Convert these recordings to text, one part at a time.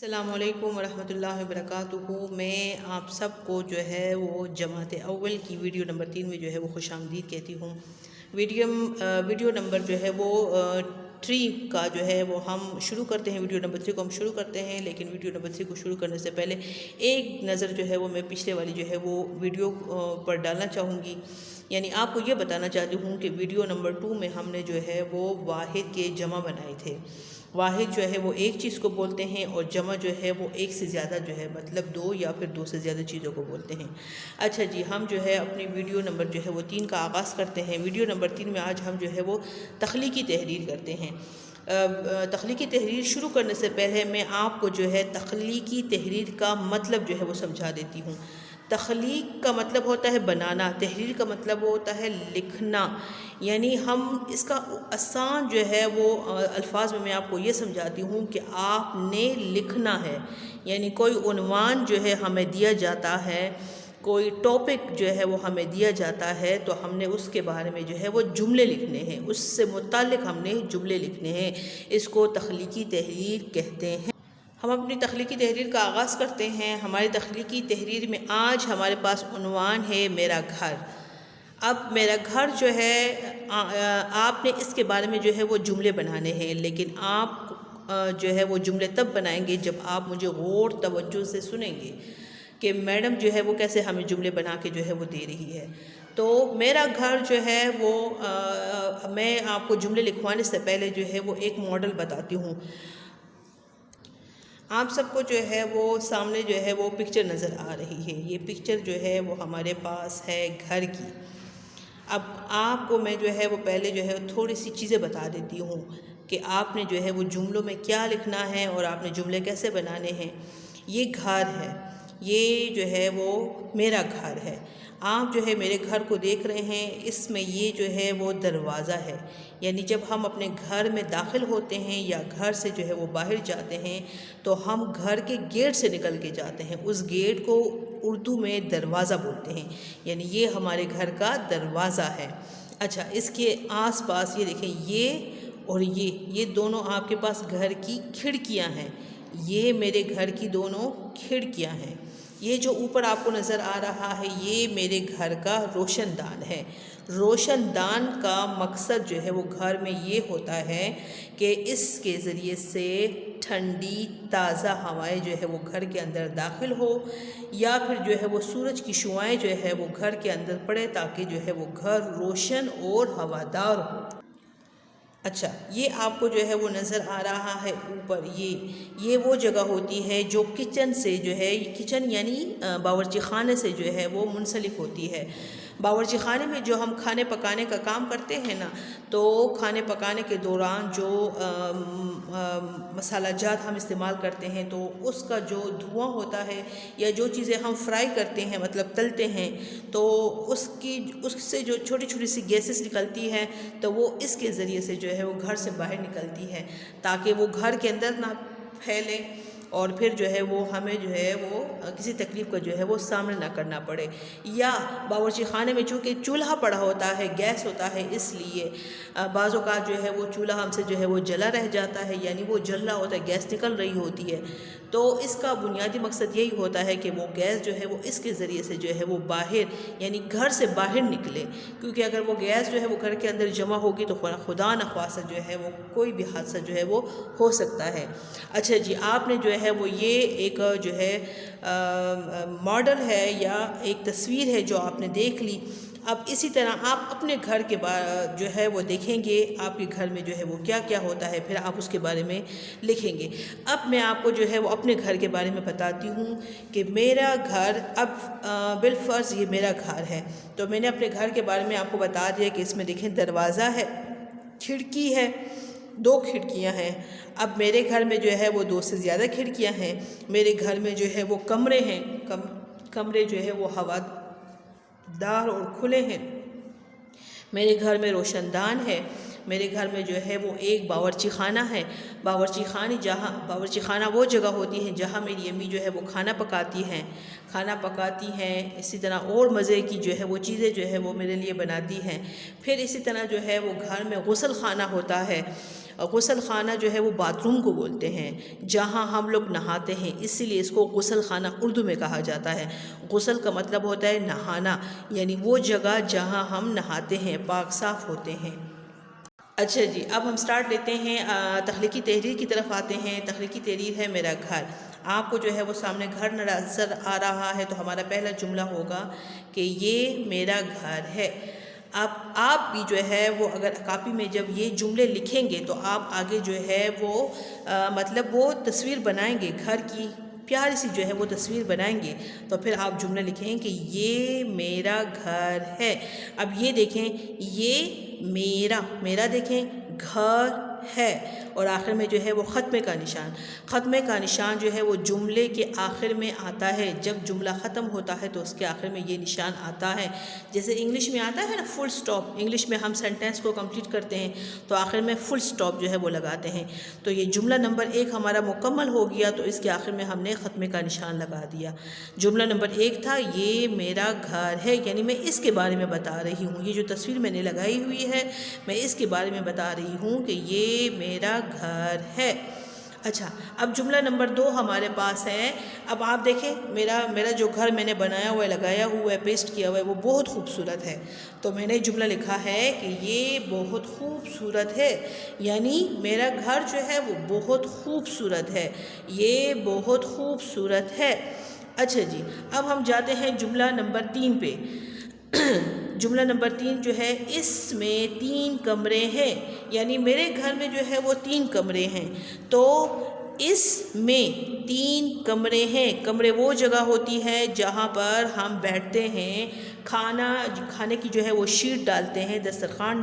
السلام علیکم ورحمۃ اللہ وبرکاتہ۔ میں آپ سب کو جو ہے وہ جماعت اول کی ویڈیو نمبر 3 میں جو ہے وہ خوش آمدید کہتی ہوں۔ ویڈیو نمبر جو ہے وہ 3 کا جو ہے وہ ہم شروع کرتے ہیں، ویڈیو نمبر 3 کو ہم شروع کرتے ہیں، لیکن ویڈیو نمبر 3 کو شروع کرنے سے پہلے ایک نظر جو ہے وہ میں پچھلے والی جو ہے وہ ویڈیو پر ڈالنا چاہوں گی۔ یعنی آپ کو یہ بتانا چاہتی ہوں کہ ویڈیو نمبر 2 میں ہم نے جو ہے وہ واحد کے جمع بنائے تھے۔ واحد جو ہے وہ ایک چیز کو بولتے ہیں اور جمع جو ہے وہ ایک سے زیادہ جو ہے مطلب 2 یا پھر 2 سے زیادہ چیزوں کو بولتے ہیں۔ اچھا جی، ہم جو ہے اپنی ویڈیو نمبر جو ہے وہ 3 کا آغاز کرتے ہیں۔ ویڈیو نمبر 3 میں آج ہم جو ہے وہ تخلیقی تحریر کرتے ہیں۔ تخلیقی تحریر شروع کرنے سے پہلے میں آپ کو جو ہے تخلیقی تحریر کا مطلب جو ہے وہ سمجھا دیتی ہوں۔ تخلیق کا مطلب ہوتا ہے بنانا، تحریر کا مطلب ہوتا ہے لکھنا۔ یعنی ہم اس کا آسان جو ہے وہ الفاظ میں آپ کو یہ سمجھاتی ہوں کہ آپ نے لکھنا ہے۔ یعنی کوئی عنوان جو ہے ہمیں دیا جاتا ہے، کوئی ٹاپک جو ہے وہ ہمیں دیا جاتا ہے، تو ہم نے اس کے بارے میں جو ہے وہ جملے لکھنے ہیں، اس سے متعلق ہم نے جملے لکھنے ہیں۔ اس کو تخلیقی تحریر کہتے ہیں۔ ہم اپنی تخلیقی تحریر کا آغاز کرتے ہیں۔ ہماری تخلیقی تحریر میں آج ہمارے پاس عنوان ہے میرا گھر۔ اب میرا گھر جو ہے آپ نے اس کے بارے میں جو ہے وہ جملے بنانے ہیں، لیکن آپ جو ہے وہ جملے تب بنائیں گے جب آپ مجھے غور توجہ سے سنیں گے کہ میڈم جو ہے وہ کیسے ہمیں جملے بنا کے جو ہے وہ دے رہی ہے۔ تو میرا گھر جو ہے وہ میں آپ کو جملے لکھوانے سے پہلے جو ہے وہ ایک ماڈل بتاتی ہوں۔ آپ سب کو جو ہے وہ سامنے جو ہے وہ پکچر نظر آ رہی ہے۔ یہ پکچر جو ہے وہ ہمارے پاس ہے گھر کی۔ اب آپ کو میں جو ہے وہ پہلے جو ہے تھوڑی سی چیزیں بتا دیتی ہوں کہ آپ نے جو ہے وہ جملوں میں کیا لکھنا ہے اور آپ نے جملے کیسے بنانے ہیں۔ یہ گھر ہے، یہ جو ہے وہ میرا گھر ہے۔ آپ جو ہے میرے گھر کو دیکھ رہے ہیں، اس میں یہ جو ہے وہ دروازہ ہے۔ یعنی جب ہم اپنے گھر میں داخل ہوتے ہیں یا گھر سے جو ہے وہ باہر جاتے ہیں تو ہم گھر کے گیٹ سے نکل کے جاتے ہیں۔ اس گیٹ کو اردو میں دروازہ بولتے ہیں، یعنی یہ ہمارے گھر کا دروازہ ہے۔ اچھا، اس کے آس پاس یہ دیکھیں، یہ اور یہ دونوں آپ کے پاس گھر کی کھڑکیاں ہیں۔ یہ میرے گھر کی دونوں کھڑکیاں ہیں۔ یہ جو اوپر آپ کو نظر آ رہا ہے یہ میرے گھر کا روشن دان ہے۔ روشن دان کا مقصد جو ہے وہ گھر میں یہ ہوتا ہے کہ اس کے ذریعے سے ٹھنڈی تازہ ہوائیں جو ہے وہ گھر کے اندر داخل ہو، یا پھر جو ہے وہ سورج کی شعاعیں جو ہے وہ گھر کے اندر پڑے تاکہ جو ہے وہ گھر روشن اور ہوادار ہو۔ اچھا، یہ آپ کو جو ہے وہ نظر آ رہا ہے اوپر، یہ وہ جگہ ہوتی ہے جو کچن سے جو ہے، کچن یعنی باورچی خانے سے جو ہے وہ منسلک ہوتی ہے۔ باورچی خانے میں جو ہم کھانے پکانے کا کام کرتے ہیں نا، تو کھانے پکانے کے دوران جو مسالہ جات ہم استعمال کرتے ہیں تو اس کا جو دھواں ہوتا ہے یا جو چیزیں ہم فرائی کرتے ہیں مطلب تلتے ہیں، تو اس سے جو چھوٹی چھوٹی سی گیسز نکلتی ہے تو وہ اس کے ذریعے سے جو ہے وہ گھر سے باہر نکلتی ہے تاکہ وہ گھر کے اندر نہ پھیلے اور پھر جو ہے وہ ہمیں جو ہے وہ کسی تکلیف کا جو ہے وہ سامنا نہ کرنا پڑے۔ یا باورچی خانے میں چونکہ چولہا پڑا ہوتا ہے، گیس ہوتا ہے، اس لیے بعض اوقات جو ہے وہ چولہا ہم سے جو ہے وہ جلا رہ جاتا ہے، یعنی وہ جل رہا ہوتا ہے، گیس نکل رہی ہوتی ہے۔ تو اس کا بنیادی مقصد یہی ہوتا ہے کہ وہ گیس جو ہے وہ اس کے ذریعے سے جو ہے وہ باہر یعنی گھر سے باہر نکلے، کیونکہ اگر وہ گیس جو ہے وہ گھر کے اندر جمع ہوگی تو خدا نخواستہ جو ہے وہ کوئی بھی حادثہ جو ہے وہ ہو سکتا ہے۔ اچھا جی، آپ نے جو ہے وہ یہ ایک جو ہے ماڈل ہے یا ایک تصویر ہے جو آپ نے دیکھ لی۔ اب اسی طرح آپ اپنے گھر کے جو ہے وہ دیکھیں گے، آپ کے گھر میں جو ہے وہ کیا کیا ہوتا ہے، پھر آپ اس کے بارے میں لکھیں گے۔ اب میں آپ کو جو ہے وہ اپنے گھر کے بارے میں بتاتی ہوں کہ میرا گھر، اب بالفرض یہ میرا گھر ہے تو میں نے اپنے گھر کے بارے میں آپ کو بتا دیا کہ اس میں دیکھیں دروازہ ہے، کھڑکی ہے، 2 کھڑکیاں ہیں۔ اب میرے گھر میں جو ہے وہ 2 سے زیادہ کھڑکیاں ہیں۔ میرے گھر میں جو ہے وہ کمرے ہیں، کمرے جو ہے وہ ہوادار اور کھلے ہیں۔ میرے گھر میں روشن دان ہے۔ میرے گھر میں جو ہے وہ ایک باورچی خانہ ہے۔ باورچی خانہ وہ جگہ ہوتی ہے جہاں میری امی جو ہے وہ کھانا پکاتی ہیں، اسی طرح اور مزے کی جو ہے وہ چیزیں جو ہے وہ میرے لیے بناتی ہیں۔ پھر اسی طرح جو ہے وہ گھر میں غسل خانہ ہوتا ہے۔ غسل خانہ جو ہے وہ باتھ روم کو بولتے ہیں جہاں ہم لوگ نہاتے ہیں، اسی لیے اس کو غسل خانہ اردو میں کہا جاتا ہے۔ غسل کا مطلب ہوتا ہے نہانا، یعنی وہ جگہ جہاں ہم نہاتے ہیں، پاک صاف ہوتے ہیں۔ اچھا جی، اب ہم سٹارٹ لیتے ہیں، تخلیقی تحریر کی طرف آتے ہیں۔ تخلیقی تحریر ہے میرا گھر۔ آپ کو جو ہے وہ سامنے گھر نظر آ رہا ہے، تو ہمارا پہلا جملہ ہوگا کہ یہ میرا گھر ہے۔ اب آپ بھی جو ہے وہ اگر کاپی میں جب یہ جملے لکھیں گے تو آپ آگے جو ہے وہ مطلب وہ تصویر بنائیں گے، گھر کی پیاری سی جو ہے وہ تصویر بنائیں گے، تو پھر آپ جملہ لکھیں کہ یہ میرا گھر ہے۔ اب یہ دیکھیں، یہ میرا دیکھیں گھر ہے، اور آخر میں جو ہے وہ ختمے کا نشان۔ ختمے کا نشان جو ہے وہ جملے کے آخر میں آتا ہے۔ جب جملہ ختم ہوتا ہے تو اس کے آخر میں یہ نشان آتا ہے۔ جیسے انگلش میں آتا ہے نا فل سٹاپ، انگلش میں ہم سینٹینس کو کمپلیٹ کرتے ہیں تو آخر میں فل سٹاپ جو ہے وہ لگاتے ہیں۔ تو یہ جملہ نمبر 1 ہمارا مکمل ہو گیا، تو اس کے آخر میں ہم نے ختمے کا نشان لگا دیا۔ جملہ نمبر 1 تھا یہ میرا گھر ہے، یعنی میں اس کے بارے میں بتا رہی ہوں، یہ جو تصویر میں نے لگائی ہوئی ہے میں اس کے بارے میں بتا رہی ہوں کہ یہ میرا گھر ہے۔ اچھا، اب جملہ نمبر 2 ہمارے پاس ہے۔ اب آپ دیکھیں میرا جو گھر میں نے بنایا ہوا ہے، لگایا ہوا ہے، پیسٹ کیا ہوا ہے، وہ بہت خوبصورت ہے۔ تو میں نے جملہ لکھا ہے کہ یہ بہت خوبصورت ہے، یعنی میرا گھر جو ہے وہ بہت خوبصورت ہے، یہ بہت خوبصورت ہے۔ اچھا جی، اب ہم جاتے ہیں جملہ نمبر 3 پہ۔ جملہ نمبر 3 جو ہے، اس میں 3 کمرے ہیں، یعنی میرے گھر میں جو ہے وہ 3 کمرے ہیں۔ تو اس میں 3 کمرے ہیں۔ کمرے وہ جگہ ہوتی ہے جہاں پر ہم بیٹھتے ہیں، کھانے کی جو ہے وہ شیٹ ڈالتے ہیں، دسترخوان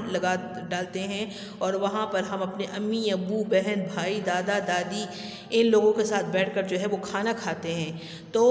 ڈالتے ہیں، اور وہاں پر ہم اپنے امی ابو بہن بھائی دادا دادی ان لوگوں کے ساتھ بیٹھ کر جو ہے وہ کھانا کھاتے ہیں۔ تو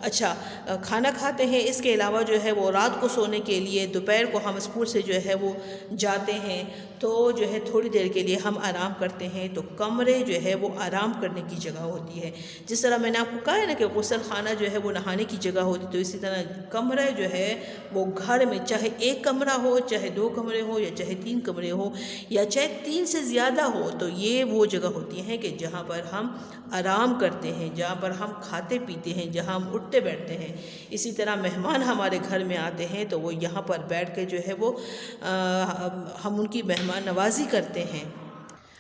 اچھا، کھانا کھاتے ہیں، اس کے علاوہ جو ہے وہ رات کو سونے کے لیے دوپہر کو ہم اسکول سے جو ہے وہ جاتے ہیں، تو جو ہے تھوڑی دیر کے لیے ہم آرام کرتے ہیں۔ تو کمرے جو ہے وہ آرام کرنے کی جگہ ہوتی ہے۔ جس طرح میں نے آپ کو کہا ہے نا کہ غسل خانہ جو ہے وہ نہانے کی جگہ ہوتی ہے، تو اسی طرح کمرہ جو ہے وہ گھر میں چاہے 1 کمرہ ہو، چاہے 2 کمرے ہو، یا چاہے 3 کمرے ہو، یا چاہے 3 سے زیادہ ہو، تو یہ وہ جگہ ہوتی ہیں کہ جہاں پر ہم آرام کرتے ہیں، جہاں پر ہم کھاتے پیتے ہیں، جہاں ہم اٹھتے بیٹھتے ہیں۔ اسی طرح مہمان ہمارے گھر میں آتے ہیں تو وہ یہاں پر بیٹھ کے جو ہے وہ ہم ان کی مہمان نوازی کرتے ہیں۔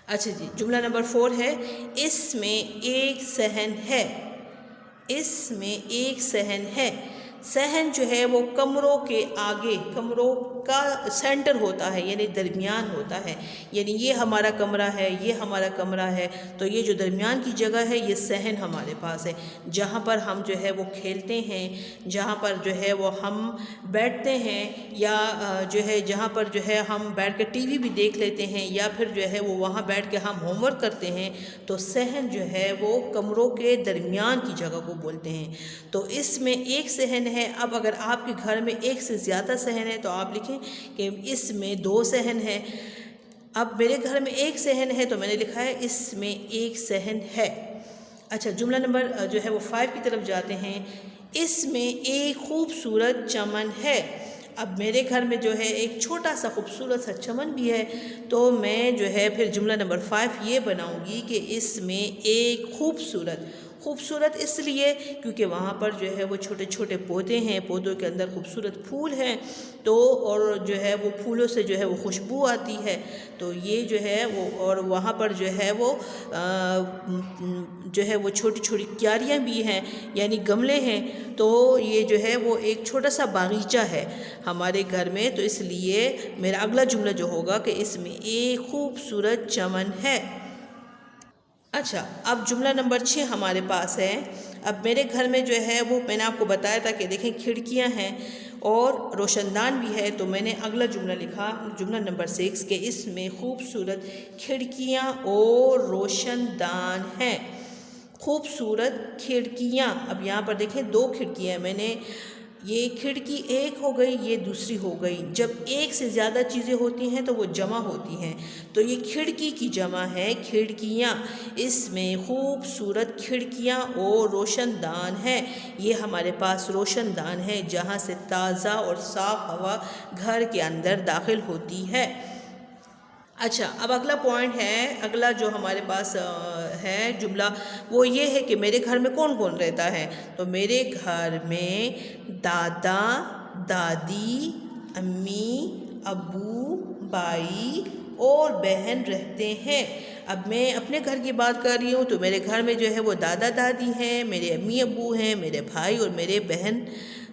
اچھا جی، جملہ نمبر 4 ہے، اس میں ایک صحن ہے۔ اس میں ایک صحن ہے۔ صحن جو ہے وہ کمروں کے آگے، کمروں کا سینٹر ہوتا ہے، یعنی درمیان ہوتا ہے، یعنی یہ ہمارا کمرہ ہے، یہ ہمارا کمرہ ہے، تو یہ جو درمیان کی جگہ ہے یہ صحن ہمارے پاس ہے، جہاں پر ہم جو ہے وہ کھیلتے ہیں، جہاں پر جو ہے وہ ہم بیٹھتے ہیں، یا جو ہے جہاں پر جو ہے ہم بیٹھ کے ٹی وی بھی دیکھ لیتے ہیں، یا پھر جو ہے وہ وہاں بیٹھ کے ہم ہوم ورک کرتے ہیں۔ تو صحن جو ہے وہ کمروں کے درمیان کی جگہ کو بولتے ہیں۔ تو اس میں ایک صحن ہے۔ اب اگر آپ کے گھر میں 1 سے زیادہ صحن ہے تو آپ لکھیں کہ اس میں 2 صحن ہے۔ اب میرے گھر میں 1 صحن ہے تو میں نے لکھا ہے اس میں 1 صحن ہے۔ اچھا، جملہ نمبر جو ہے وہ 5 کی طرف جاتے ہیں۔ اس میں ایک خوبصورت چمن ہے۔ اب میرے گھر میں جو ہے ایک چھوٹا سا خوبصورت سا چمن بھی ہے، تو میں جو ہے پھر جملہ نمبر 5 یہ بناؤں گی کہ اس میں ایک خوبصورت اس لیے کیونکہ وہاں پر جو ہے وہ چھوٹے چھوٹے پودے ہیں، پودوں کے اندر خوبصورت پھول ہیں، تو اور جو ہے وہ پھولوں سے جو ہے وہ خوشبو آتی ہے، تو یہ جو ہے وہ، اور وہاں پر جو ہے وہ چھوٹی چھوٹی کیاریاں بھی ہیں، یعنی گملے ہیں، تو یہ جو ہے وہ ایک چھوٹا سا باغیچہ ہے ہمارے گھر میں، تو اس لیے میرا اگلا جملہ جو ہوگا کہ اس میں ایک خوبصورت چمن ہے۔ اچھا، اب جملہ نمبر 6 ہمارے پاس ہے۔ اب میرے گھر میں جو ہے وہ میں نے آپ کو بتایا تھا کہ دیکھیں کھڑکیاں ہیں اور روشن دان بھی ہے، تو میں نے اگلا جملہ لکھا جملہ نمبر 6 کہ اس میں خوبصورت کھڑکیاں اور روشن دان ہیں۔ خوبصورت کھڑکیاں، اب یہاں پر دیکھیں 2 کھڑکیاں ہیں، میں نے یہ کھڑکی ایک ہو گئی، یہ دوسری ہو گئی۔ جب 1 سے زیادہ چیزیں ہوتی ہیں تو وہ جمع ہوتی ہیں، تو یہ کھڑکی کی جمع ہے کھڑکیاں۔ اس میں خوبصورت کھڑکیاں اور روشن دان ہے۔ یہ ہمارے پاس روشن دان ہے جہاں سے تازہ اور صاف ہوا گھر کے اندر داخل ہوتی ہے۔ اچھا، اب اگلا پوائنٹ ہے، اگلا جو ہمارے پاس ہے جملہ، وہ یہ ہے کہ میرے گھر میں کون کون رہتا ہے. تو میرے گھر میں دادا دادی امی ابو بھائی اور بہن رہتے ہیں. اب میں اپنے گھر کی بات کر رہی ہوں تو میرے گھر میں جو ہے وہ دادا دادی ہیں، میرے امی ابو ہیں، میرے بھائی اور میرے بہن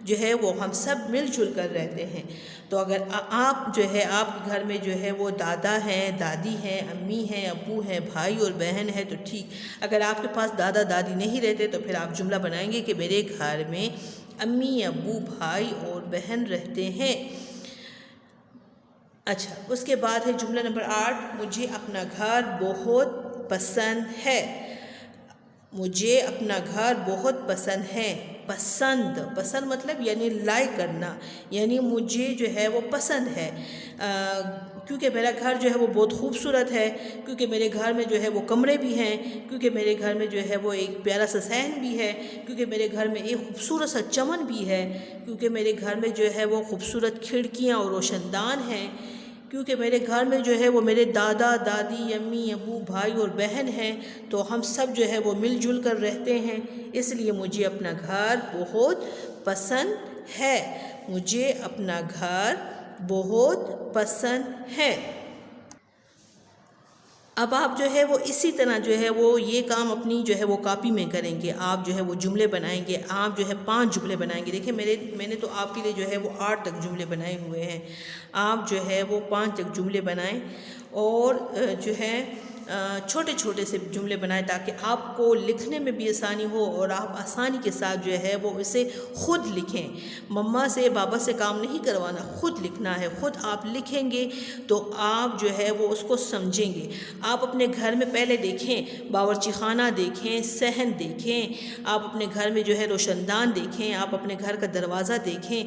جو ہے وہ ہم سب مل جل کر رہتے ہیں. تو اگر آپ جو ہے آپ کے گھر میں جو ہے وہ دادا ہیں دادی ہیں امی ہیں ابو ہیں بھائی اور بہن ہے تو ٹھیک. اگر آپ کے پاس دادا دادی نہیں رہتے تو پھر آپ جملہ بنائیں گے کہ میرے گھر میں امی ابو بھائی اور بہن رہتے ہیں. اچھا، اس کے بعد ہے جملہ نمبر 8، مجھے اپنا گھر بہت پسند ہے. مجھے اپنا گھر بہت پسند ہے. پسند مطلب یعنی لائک کرنا، یعنی مجھے جو ہے وہ پسند ہے، کیونکہ میرا گھر جو ہے وہ بہت خوبصورت ہے، کیونکہ میرے گھر میں جو ہے وہ کمرے بھی ہیں، کیونکہ میرے گھر میں جو ہے وہ ایک پیارا سا صحن بھی ہے، کیونکہ میرے گھر میں ایک خوبصورت سا چمن بھی ہے، کیونکہ میرے گھر میں جو ہے وہ خوبصورت کھڑکیاں اور روشن دان ہیں، کیونکہ میرے گھر میں جو ہے وہ میرے دادا دادی امی ابو بھائی اور بہن ہیں، تو ہم سب جو ہے وہ مل جل کر رہتے ہیں، اس لیے مجھے اپنا گھر بہت پسند ہے. مجھے اپنا گھر بہت پسند ہے. اب آپ جو ہے وہ اسی طرح جو ہے وہ یہ کام اپنی جو ہے وہ کاپی میں کریں گے. آپ جو ہے وہ جملے بنائیں گے. آپ جو ہے 5 جملے بنائیں گے. دیکھیں میں نے تو آپ کے لیے جو ہے وہ 8 تک جملے بنائے ہوئے ہیں. آپ جو ہے وہ 5 تک جملے بنائیں اور جو ہے چھوٹے چھوٹے سے جملے بنائیں تاکہ آپ کو لکھنے میں بھی آسانی ہو اور آپ آسانی کے ساتھ جو ہے وہ اسے خود لکھیں. مما سے بابا سے کام نہیں کروانا، خود لکھنا ہے. خود آپ لکھیں گے تو آپ جو ہے وہ اس کو سمجھیں گے. آپ اپنے گھر میں پہلے دیکھیں، باورچی خانہ دیکھیں، صحن دیکھیں، آپ اپنے گھر میں جو ہے روشن دان دیکھیں، آپ اپنے گھر کا دروازہ دیکھیں،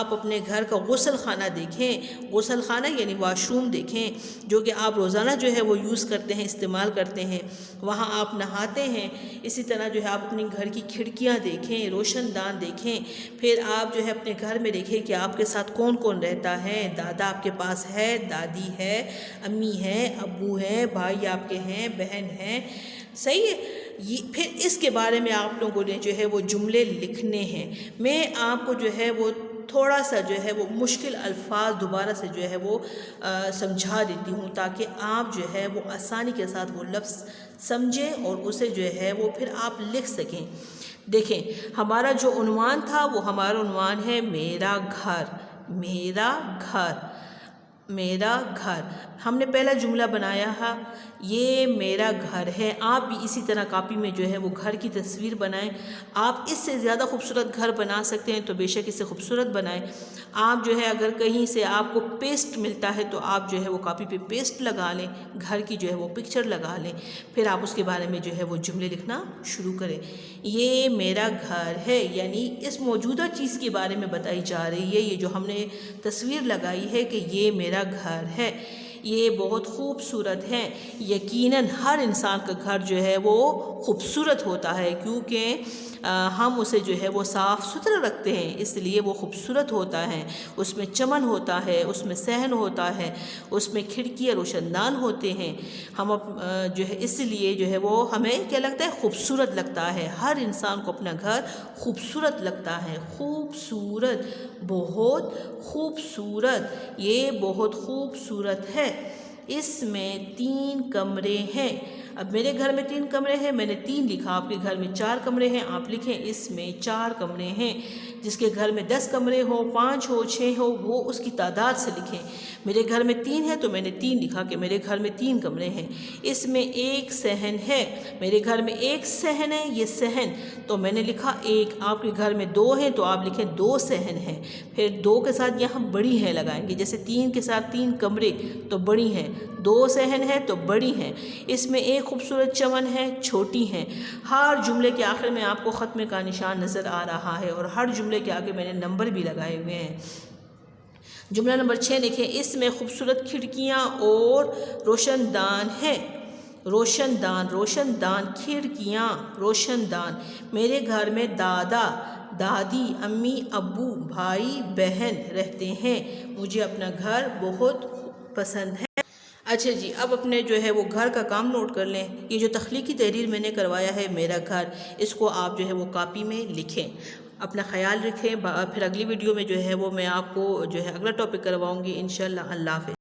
آپ اپنے گھر کا غسل خانہ دیکھیں. غسل خانہ یعنی واش روم دیکھیں، جو کہ آپ روزانہ جو ہے وہ یوز کرتے ہیں، استعمال کرتے ہیں، وہاں آپ نہاتے ہیں. اسی طرح جو ہے آپ اپنے گھر کی کھڑکیاں دیکھیں، روشن دان دیکھیں. پھر آپ جو ہے اپنے گھر میں دیکھیں کہ آپ کے ساتھ کون کون رہتا ہے. دادا آپ کے پاس ہے، دادی ہے، امی ہے، ابو ہے، بھائی آپ کے ہیں، بہن ہیں. صحیح ہے. پھر اس کے بارے میں آپ لوگوں نے جو ہے وہ جملے لکھنے ہیں. میں آپ کو جو ہے وہ تھوڑا سا جو ہے وہ مشکل الفاظ دوبارہ سے جو ہے وہ سمجھا دیتی ہوں تاکہ آپ جو ہے وہ آسانی کے ساتھ وہ لفظ سمجھیں اور اسے جو ہے وہ پھر آپ لکھ سکیں. دیکھیں، ہمارا جو عنوان تھا وہ ہمارا عنوان ہے میرا گھر. میرا گھر، میرا گھر. ہم نے پہلا جملہ بنایا ہے یہ میرا گھر ہے. آپ بھی اسی طرح کاپی میں جو ہے وہ گھر کی تصویر بنائیں. آپ اس سے زیادہ خوبصورت گھر بنا سکتے ہیں تو بے شک اسے خوبصورت بنائیں. آپ جو ہے اگر کہیں سے آپ کو پیسٹ ملتا ہے تو آپ جو ہے وہ کاپی پہ پیسٹ لگا لیں، گھر کی جو ہے وہ پکچر لگا لیں، پھر آپ اس کے بارے میں جو ہے وہ جملے لکھنا شروع کریں. یہ میرا گھر ہے یعنی اس موجودہ چیز کے بارے میں بتائی جا رہی ہے. یہ جو ہم نے تصویر لگائی ہے کہ یہ میرا گھر ہے، یہ بہت خوبصورت ہے. یقیناً ہر انسان کا گھر جو ہے وہ خوبصورت ہوتا ہے کیونکہ ہم اسے جو ہے وہ صاف ستھرا رکھتے ہیں، اس لیے وہ خوبصورت ہوتا ہے. اس میں چمن ہوتا ہے، اس میں صحن ہوتا ہے، اس میں کھڑکیاں روشن دان ہوتے ہیں. ہم جو ہے اس لیے جو ہے وہ ہمیں کیا لگتا ہے، خوبصورت لگتا ہے. ہر انسان کو اپنا گھر خوبصورت لگتا ہے. خوبصورت، بہت خوبصورت، یہ بہت خوبصورت ہے. اس میں 3 کمرے ہیں. اب میرے گھر میں 3 کمرے ہیں، میں نے 3 لکھا. آپ کے گھر میں 4 کمرے ہیں، آپ لکھیں اس میں 4 کمرے ہیں. جس کے گھر میں 10 کمرے ہو، 5 ہو، 6 ہو، وہ اس کی تعداد سے لکھیں. میرے گھر میں 3 ہے تو میں نے 3 لکھا کہ میرے گھر میں 3 کمرے ہیں. اس میں 1 صحن ہے. میرے گھر میں 1 صحن ہے، یہ صحن تو میں نے لکھا 1. آپ کے گھر میں 2 ہیں تو آپ لکھیں 2 صحن ہیں. پھر 2 کے ساتھ یہاں بڑی ہیں لگائیں گے، جیسے 3 کے ساتھ 3 کمرے تو بڑی ہیں، 2 صحن ہے تو بڑی ہیں. اس میں 1 خوبصورت چمن ہے، چھوٹی ہیں. ہر جملے کے آخر میں آپ کو ختمے کا نشان نظر آ رہا ہے اور ہر جملے کے آگے میں نے نمبر بھی لگائے ہوئے ہیں. جملہ نمبر 6 دیکھیں، اس میں خوبصورت کھڑکیاں اور روشن دان ہیں. روشن دان، روشن دان، کھڑکیاں، روشن دان. میرے گھر میں دادا دادی امی ابو بھائی بہن رہتے ہیں. مجھے اپنا گھر بہت پسند ہے. اچھا جی، اب اپنے جو ہے وہ گھر کا کام نوٹ کر لیں. یہ جو تخلیقی تحریر میں نے کروایا ہے میرا گھر، اس کو آپ جو ہے وہ کاپی میں لکھیں. اپنا خیال رکھیں. پھر اگلی ویڈیو میں جو ہے وہ میں آپ کو جو ہے اگلا ٹاپک کرواؤں گی انشاءاللہ. اللہ حافظ.